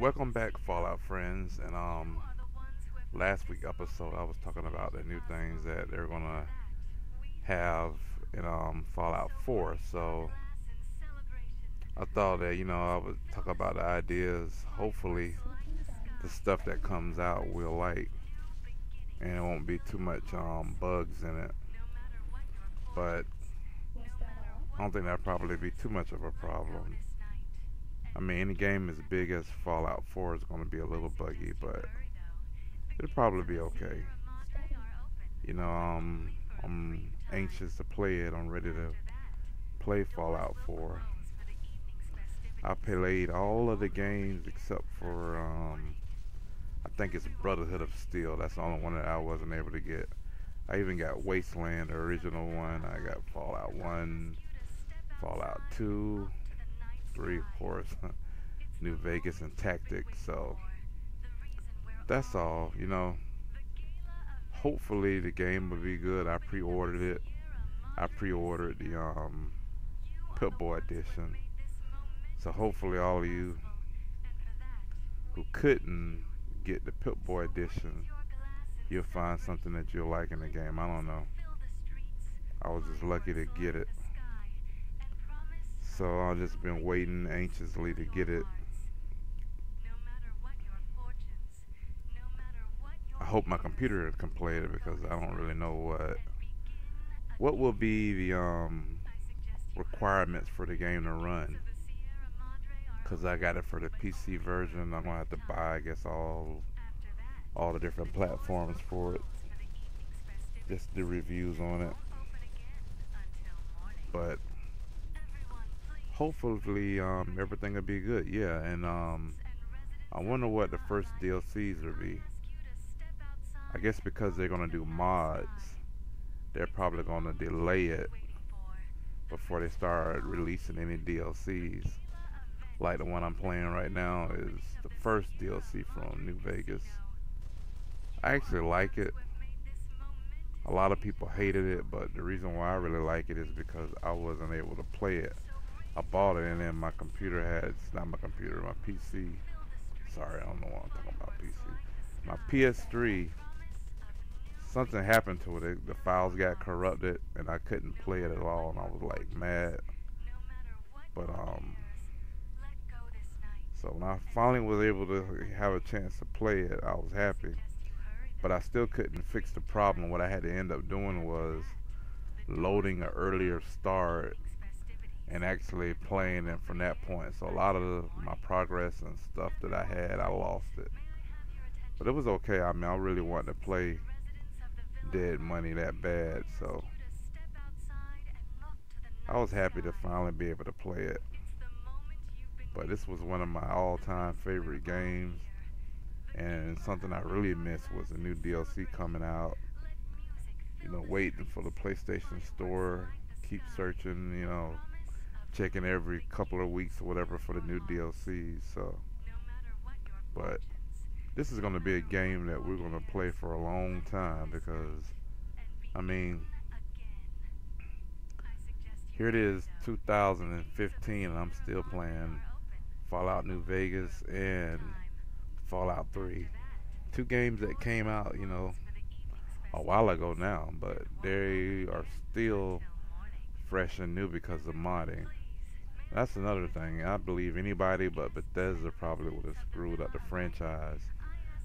Welcome back, Fallout friends. And last week episode, I was talking about the new things that they're gonna have in Fallout 4. So I thought that I would talk about the ideas. Hopefully, the stuff that comes out we'll like, and it won't be too much bugs in it. But I don't think that'll probably be too much of a problem. I mean, any game as big as Fallout 4 is going to be a little buggy, but it'll probably be okay. I'm anxious to play it. I'm ready to play Fallout 4. I played all of the games except for I think it's Brotherhood of Steel. That's the only one that I wasn't able to get. I even got Wasteland, the original one. I got Fallout 1, Fallout 2, 3, of course, New Vegas, and Tactics. So that's all. Hopefully the game will be good. I pre-ordered it. I pre-ordered the Pip-Boy edition. So hopefully all of you who couldn't get the Pip-Boy edition, you'll find something that you'll like in the game. I don't know. I was just lucky to get it. So I've just been waiting anxiously to get it. I hope my computer can play it because I don't really know what will be the requirements for the game to run. Cause I got it for the PC version. I'm gonna have to buy, I guess, all the different platforms for it. Just the reviews on it. But hopefully, everything will be good. Yeah, and I wonder what the first DLCs will be. I guess because they're gonna do mods, they're probably gonna delay it before they start releasing any DLCs. Like the one I'm playing right now is the first DLC from New Vegas. I actually like it. A lot of people hated it, but the reason why I really like it is because I wasn't able to play it. I bought it and then my computer had, it's not my computer, my PC. Sorry, I don't know what I'm talking about, PC. My PS3, something happened to it. The files got corrupted and I couldn't play it at all, and I was like mad. But so when I finally was able to have a chance to play it, I was happy. But I still couldn't fix the problem. What I had to end up doing was loading an earlier start and actually playing it from that point. So a lot of my progress and stuff that I had, I lost it. But it was okay. I mean, I really wanted to play Dead Money that bad, so I was happy to finally be able to play it. But this was one of my all-time favorite games, and something I really missed was a new DLC coming out. Waiting for the PlayStation Store, keep searching, checking every couple of weeks or whatever for the new DLCs. So, but this is going to be a game that we're going to play for a long time because, I mean, here it is, 2015, and I'm still playing Fallout New Vegas and Fallout 3. Two games that came out, a while ago now, but they are still fresh and new because of modding. That's another thing. I believe anybody but Bethesda probably would have screwed up the franchise.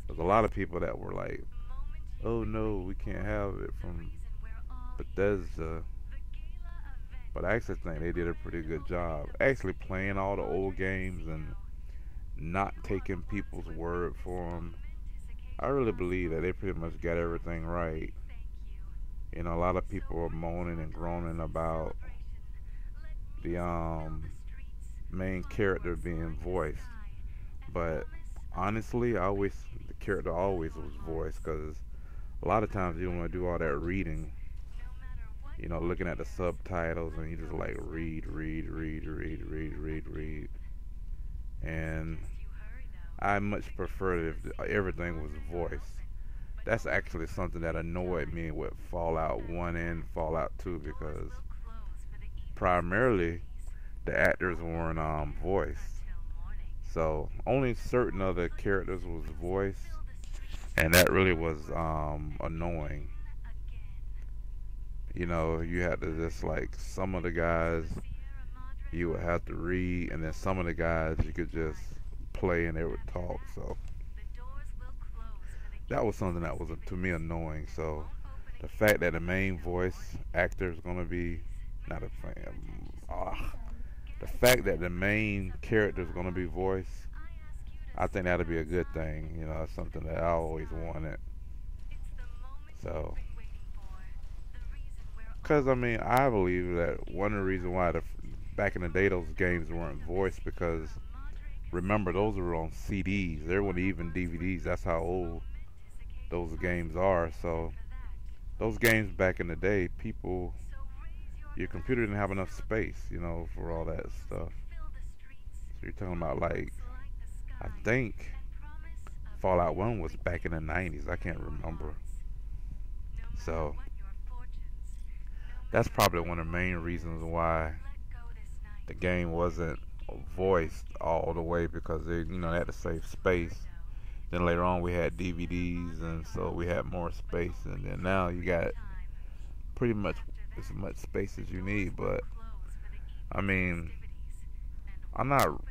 There's a lot of people that were like, "Oh no, we can't have it from Bethesda." But I actually think they did a pretty good job. Actually playing all the old games and not taking people's word for them. I really believe that they pretty much got everything right. A lot of people are moaning and groaning about the main character being voiced, but honestly, the character always was voiced because a lot of times you don't want to do all that reading. Looking at the subtitles and you just like read, read, read, read, read, read, read, and I much prefer if everything was voiced. That's actually something that annoyed me with Fallout 1 and Fallout 2 because primarily the actors weren't voiced. So only certain other characters was voiced, and that really was annoying. You know, you had to just like some of the guys you would have to read, and then some of the guys you could just play and they would talk. So that was something that was to me annoying. So the fact that the main voice actor is gonna be not a fan. The fact that the main character is gonna be voiced, I think that'll be a good thing. You know, it's something that I always wanted. So, cause I mean, I believe that one of the reasons why back in the day those games weren't voiced because remember those were on CDs. There weren't even DVDs. That's how old those games are. So those games back in the day, people, your computer didn't have enough space, you know, for all that stuff. So you're talking about like, I think Fallout 1 was back in the 90s. I can't remember. So that's probably one of the main reasons why the game wasn't voiced all the way because they had to save space. Then later on we had DVDs, and so we had more space. And then now you got pretty much as much space as you need. But I mean, I'm not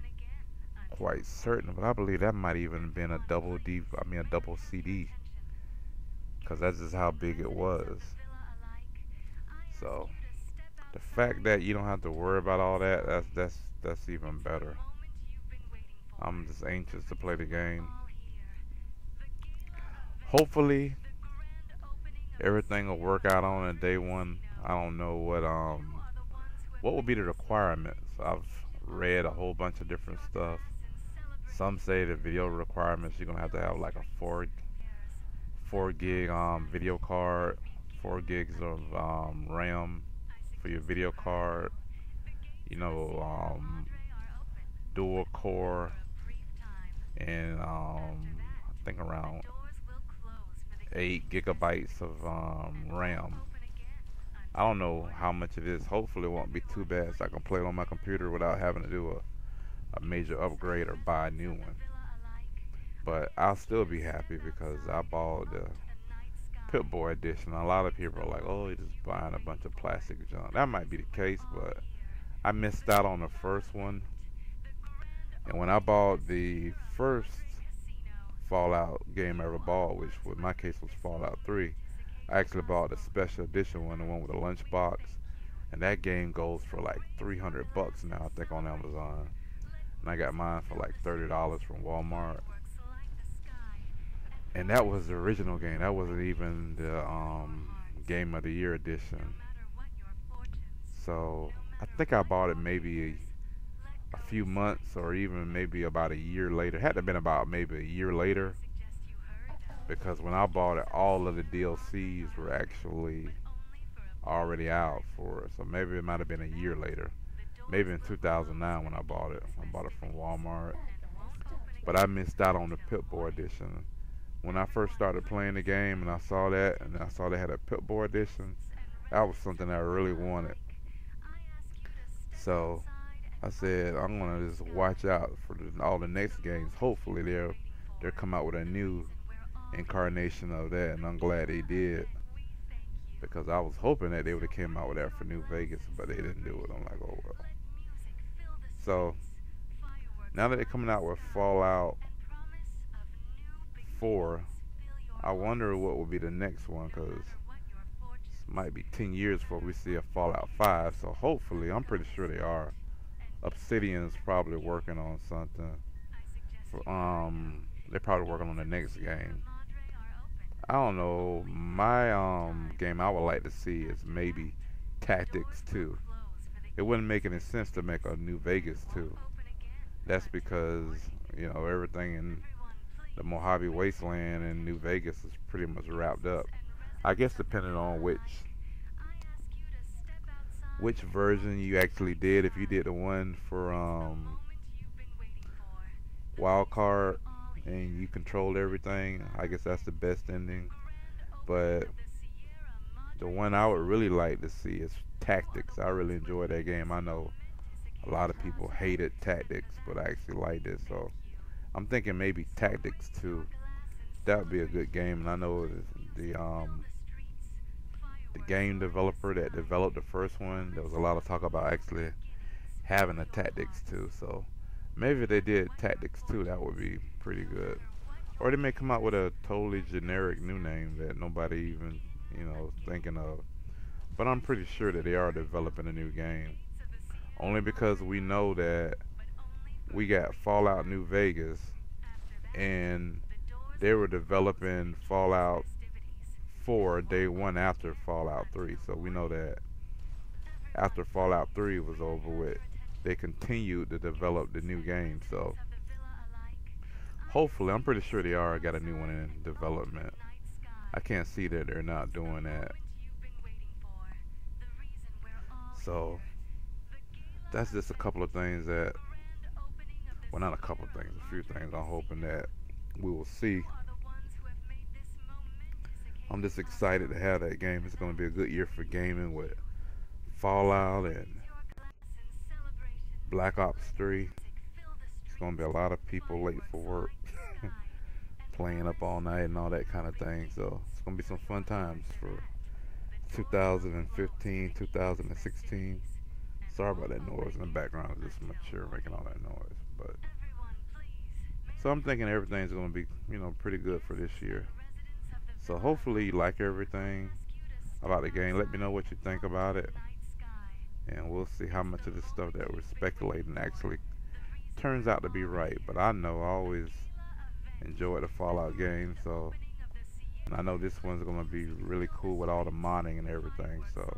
quite certain, but I believe that might even been a double D. I mean, a double CD, because that's just how big it was. So the fact that you don't have to worry about all that, that's even better. I'm just anxious to play the game. Hopefully everything will work out on it day one. I don't know what will be the requirements. I've read a whole bunch of different stuff. Some say the video requirements you're gonna have to have like a four gig video card, 4 gigs of RAM for your video card. You know, dual core, and I think around 8 gigabytes of RAM. I don't know how much it is. Hopefully, it won't be too bad, so I can play it on my computer without having to do a major upgrade or buy a new one. But I'll still be happy because I bought the Pip-Boy edition. A lot of people are like, "Oh, you're just buying a bunch of plastic junk." That might be the case, but I missed out on the first one. And when I bought the first Fallout game I ever bought, which in my case was Fallout 3, I actually bought the special edition one, the one with the lunchbox, and that game goes for like $300 now, I think, on Amazon. And I got mine for like $30 from Walmart. And that was the original game. That wasn't even the Game of the Year edition. So I think I bought it maybe a few months or even maybe about a year later. It had to have been about maybe a year later because when I bought it, all of the DLCs were actually already out for it. So maybe it might have been a year later. Maybe in 2009 when I bought it. I bought it from Walmart. But I missed out on the Pip-Boy edition. When I first started playing the game and I saw that, and I saw they had a Pip-Boy edition, that was something I really wanted. So I said I'm gonna just watch out for all the next games. Hopefully they'll come out with a new incarnation of that, and I'm glad they did because I was hoping that they would have came out with that for New Vegas, but they didn't do it. I'm like, oh well. So now that they're coming out with Fallout 4, I wonder what will be the next one because it might be 10 years before we see a Fallout 5. So hopefully, I'm pretty sure they are. Obsidian's probably working on something. They're probably working on the next game. I don't know. My game I would like to see is maybe Tactics 2. It wouldn't make any sense to make a New Vegas 2. That's because everything in the Mojave Wasteland in New Vegas is pretty much wrapped up. I guess depending on which version you actually did. If you did the one for Wild Card and you controlled everything, I guess that's the best ending. But the one I would really like to see is Tactics. I really enjoyed that game. I know a lot of people hated Tactics, but I actually liked it. So I'm thinking maybe Tactics 2. That would be a good game, and I know the game developer that developed the first one. There was a lot of talk about actually having a Tactics 2. So maybe if they did Tactics 2, that would be pretty good. Or they may come out with a totally generic new name that nobody even, thinking of. But I'm pretty sure that they are developing a new game. Only because we know that we got Fallout New Vegas and they were developing Fallout 4 day one after Fallout 3. So we know that after Fallout 3 was over with, they continued to develop the new game. So hopefully, I'm pretty sure they are got a new one in development. I can't see that they're not doing that. So that's just a couple of things that, well, not a couple of things, a few things I'm hoping that we will see. I'm just excited to have that game. It's going to be a good year for gaming with Fallout and Black Ops 3. It's going to be a lot of people late for work, playing up all night and all that kind of thing. So it's going to be some fun times for 2015, 2016. Sorry about that noise in the background. It's just my chair making all that noise. But so I'm thinking everything's going to be, pretty good for this year. So hopefully you like everything about the game. Let me know what you think about it. And we'll see how much of this stuff that we're speculating actually turns out to be right. But I know I always enjoy the Fallout game. So, and I know this one's going to be really cool with all the modding and everything. So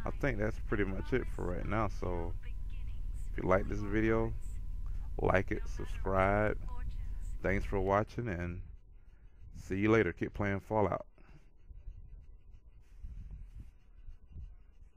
I think that's pretty much it for right now. So if you like this video, like it, subscribe. Thanks for watching, and see you later. Keep playing Fallout.